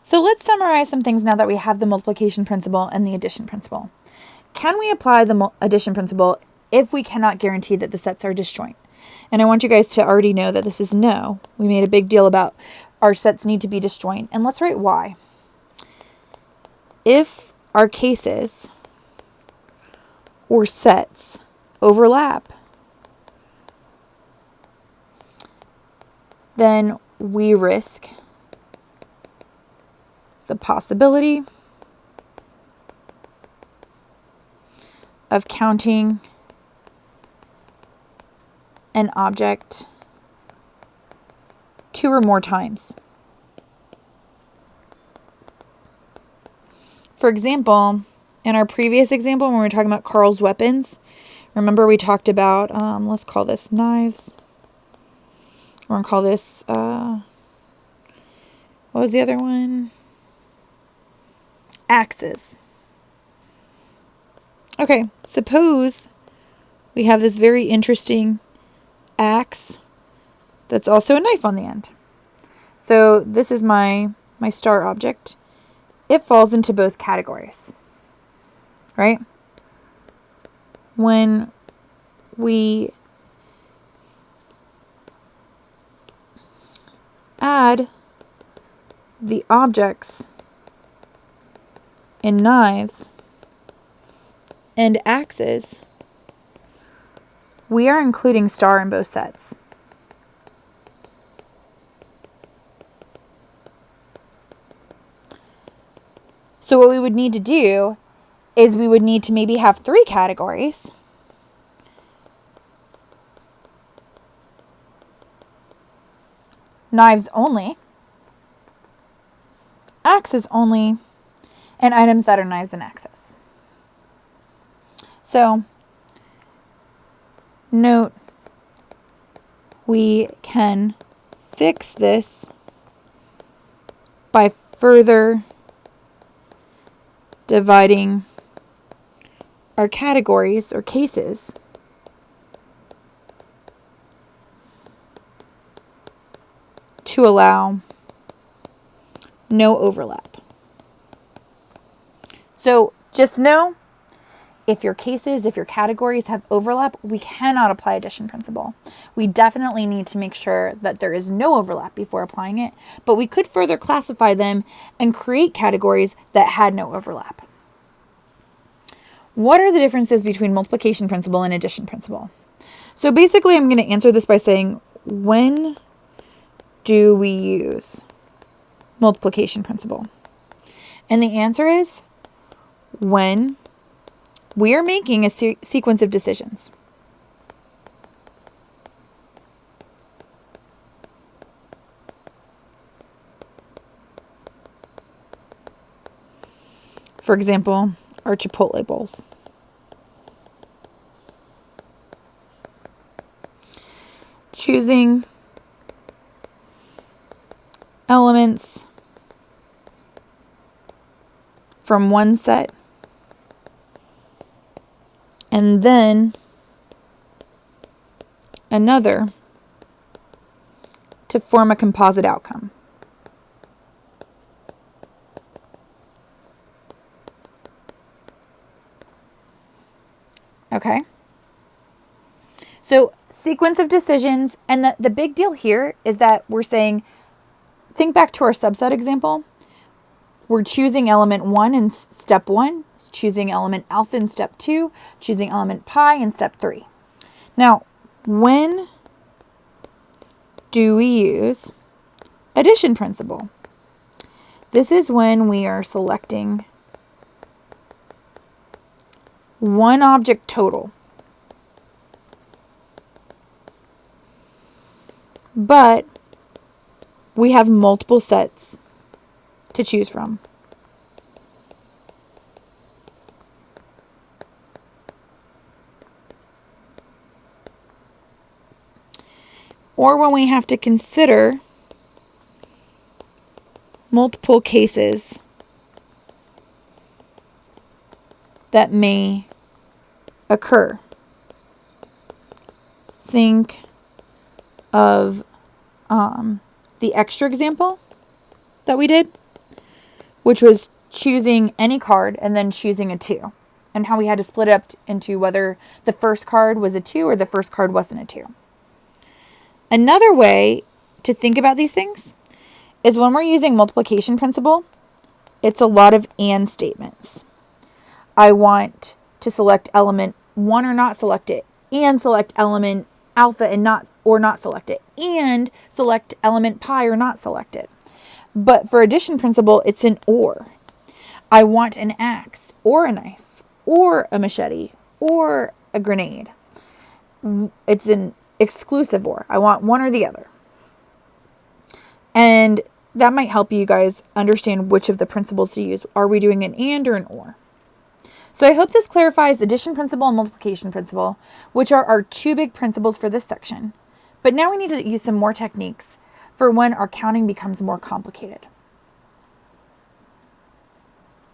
So let's summarize some things now that we have the multiplication principle and the addition principle. Can we apply the addition principle if we cannot guarantee that the sets are disjoint? And I want you guys to already know that this is no. We made a big deal about our sets need to be disjoint. And let's write why. If our cases or sets overlap, then we risk the possibility of counting an object 2 or more times. For example, in our previous example, when we were talking about Carl's weapons, remember we talked about, let's call this knives. We're going to call this, what was the other one? Axes. Okay, suppose we have this very interesting axe that's also a knife on the end. So this is my star object. It falls into both categories, right? When we add the objects in knives and axes, we are including star in both sets. So what we would need to do is we would need to maybe have 3 categories. Knives only, axes only, and items that are knives and axes. So note, we can fix this by further dividing our categories or cases to allow no overlap. So just know, if your cases, if your categories have overlap, we cannot apply addition principle. We definitely need to make sure that there is no overlap before applying it, but we could further classify them and create categories that had no overlap. What are the differences between multiplication principle and addition principle? So basically, I'm going to answer this by saying, when do we use multiplication principle? And the answer is when we are making a sequence of decisions. For example, our Chipotle bowls. Choosing elements from one set and then another to form a composite outcome. Okay? So, sequence of decisions, and the big deal here is that we're saying, think back to our subset example. We're choosing element 1 in step 1, choosing element alpha in step 2, choosing element pi in step 3. Now, when do we use addition principle? This is when we are selecting one object total, but we have multiple sets to choose from. Or when we have to consider multiple cases that may occur. Think of the extra example that we did. which was choosing any card and then choosing a 2, and how we had to split it up into whether the first card was a 2 or the first card wasn't a 2. Another way to think about these things is when we're using multiplication principle, it's a lot of and statements. I want to select element 1 or not select it, and select element alpha and not select it, and select element pi or not select it. But for addition principle, it's an or. I want an axe or a knife or a machete or a grenade. It's an exclusive or. I want one or the other. And that might help you guys understand which of the principles to use. Are we doing an and or an or? So I hope this clarifies addition principle and multiplication principle, which are our 2 big principles for this section. But now we need to use some more techniques for when our counting becomes more complicated.